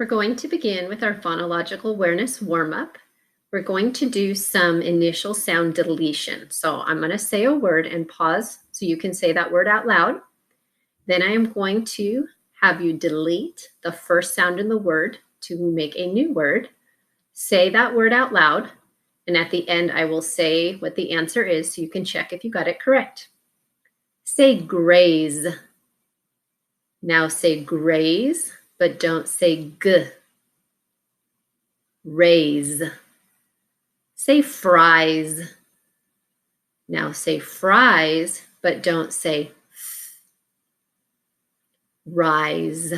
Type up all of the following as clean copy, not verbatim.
We're going to begin with our phonological awareness warm-up. We're going to do some initial sound deletion. So I'm going to say a word and pause so you can say that word out loud. Then I am going to have you delete the first sound in the word to make a new word. Say that word out loud. And at the end, I will say what the answer is so you can check if you got it correct. Say graze. Now say graze, but don't say g. Raise. Say fries. Now say fries, but don't say f. Rise.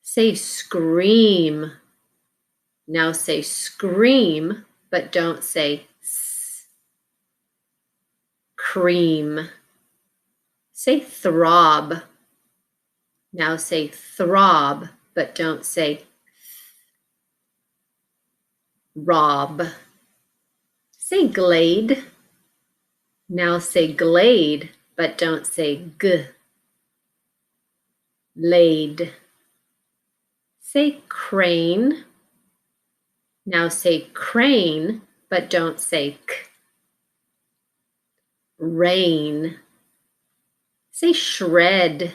Say scream. Now say scream, but don't say s. Cream. Say throb. Now say throb, but don't say rob. Say glade. Now say glade, but don't say g. Laid. Say crane. Now say crane, but don't say k. Rain. Say shred.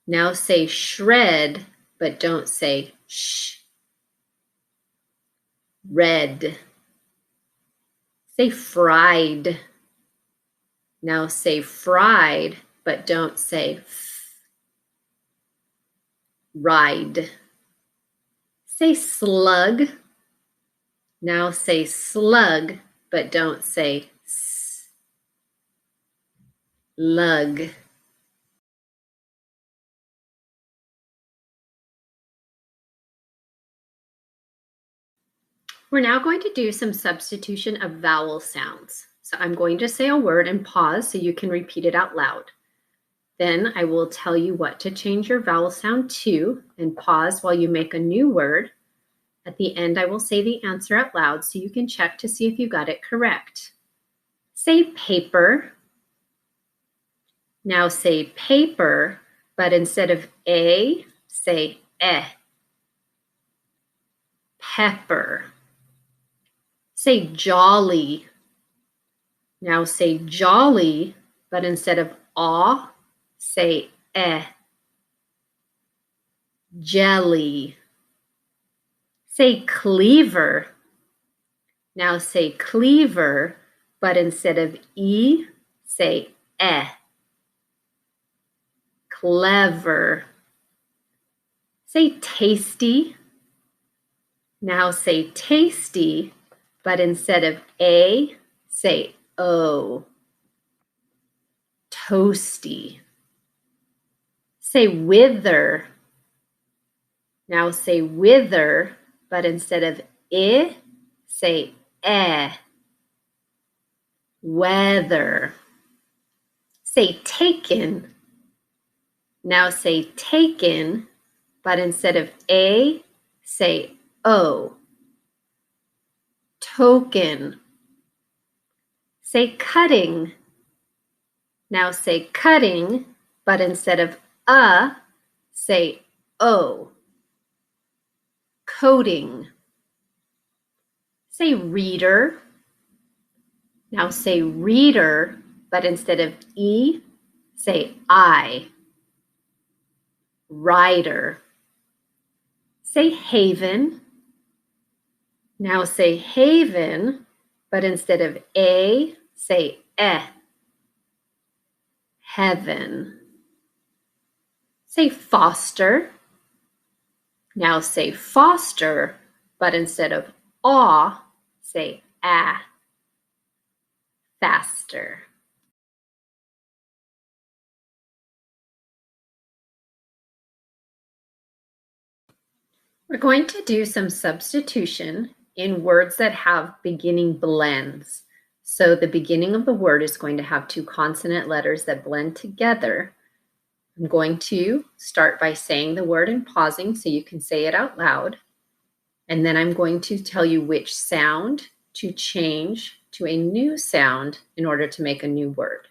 Now say shred, but don't say sh. Red. Say fried. Now say fried, but don't say f. Ride. Say slug. Now say slug, but don't say s. Lug. We're now going to do some substitution of vowel sounds. So I'm going to say a word and pause so you can repeat it out loud. Then I will tell you what to change your vowel sound to and pause while you make a new word. At the end, I will say the answer out loud so you can check to see if you got it correct. Say paper. Now say paper, but instead of a, say eh. Pepper. Say jolly. Now say jolly, but instead of aw, say eh. Jelly. Say cleaver. Now say cleaver, but instead of e, say eh. Clever. Say tasty. Now say tasty, but instead of a, say o. Toasty. Say wither. Now say wither, but instead of I, say eh. Weather. Say taken. Now say taken, but instead of a, say o. Token. Say cutting. Now say cutting, but instead of a, say o. Coding. Say reader. Now say reader, but instead of e, say I. Rider. Say haven. Now say haven, but instead of a, say eh. Heaven. Say foster. Now say foster, but instead of aw, say ah. Faster. We're going to do some substitution in words that have beginning blends. So the beginning of the word is going to have two consonant letters that blend together. I'm going to start by saying the word and pausing so you can say it out loud. And then I'm going to tell you which sound to change to a new sound in order to make a new word.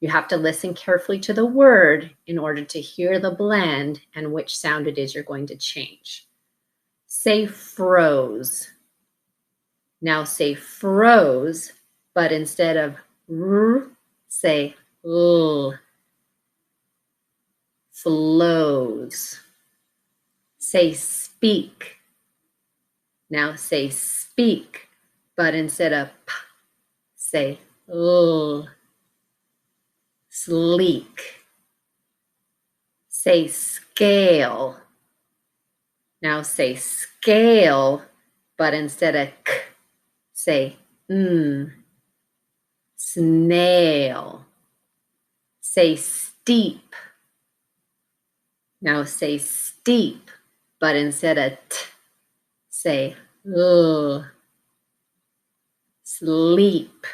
You have to listen carefully to the word in order to hear the blend and which sound it is you're going to change. Say froze. Now say froze, but instead of r, say l. Flows. Say speak. Now say speak, but instead of p, say l. Sleek. Say scale. Now say scale, but instead of k, say snail. Say steep. Now say steep, but instead of t, say l. Sleep.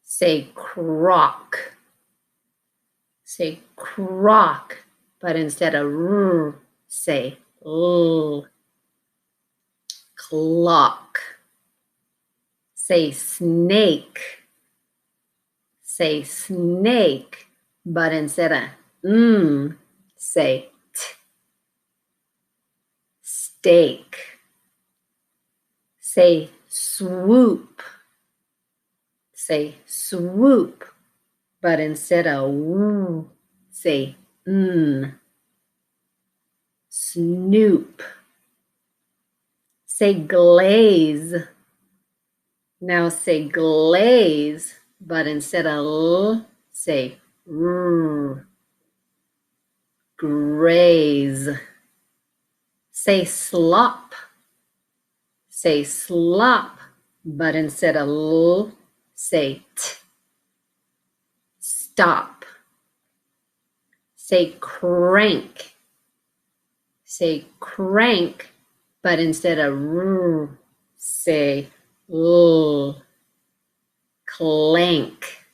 Say crock. Say crock, but instead of r, say l. Clock. Say snake. Say snake, but instead of say t. Steak. Say swoop. Say swoop, but instead of woo, say snoop. Say glaze. Now say glaze, but instead of l, say r. Graze. Say slop. Say slop, but instead of l, say t. Stop. Say crank. Say crank, but instead of r, say l. Clank.